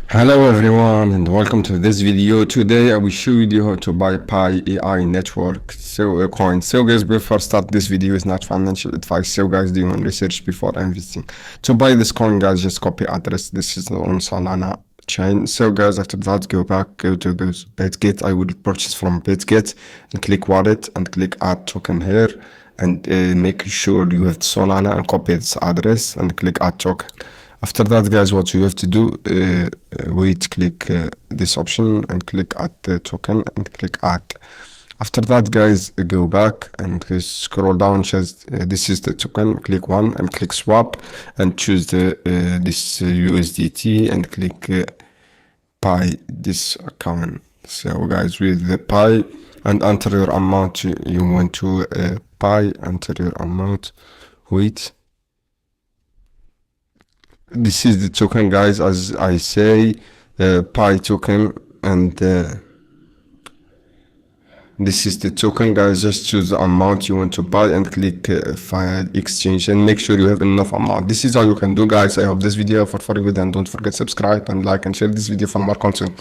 Hello everyone and welcome to this video. Today I will show you how to buy Pi AI network coin. So guys, before start, this video is not financial advice. So guys, do your own research before investing. To buy this coin, guys, just copy address. This is on Solana chain. So guys, after that, go to this Bitget. I will purchase from Bitget and click wallet and click add token here, and make sure you have Solana and copy this address and click add token. After that, guys, what you have to do, click this option and click add the token and click add. After that, guys, go back and scroll down, just this is the token, click one and click swap and choose the this USDT and click Pi this account. So guys, with the Pi and enter your amount you want to Pi, enter your amount, wait. This is the token, guys, as I say, Pi token, and this is the token, guys. Just choose the amount you want to buy and click file exchange and make sure you have enough amount. This is how you can do, guys. I hope this video for you, and don't forget subscribe and like and share this video for more content.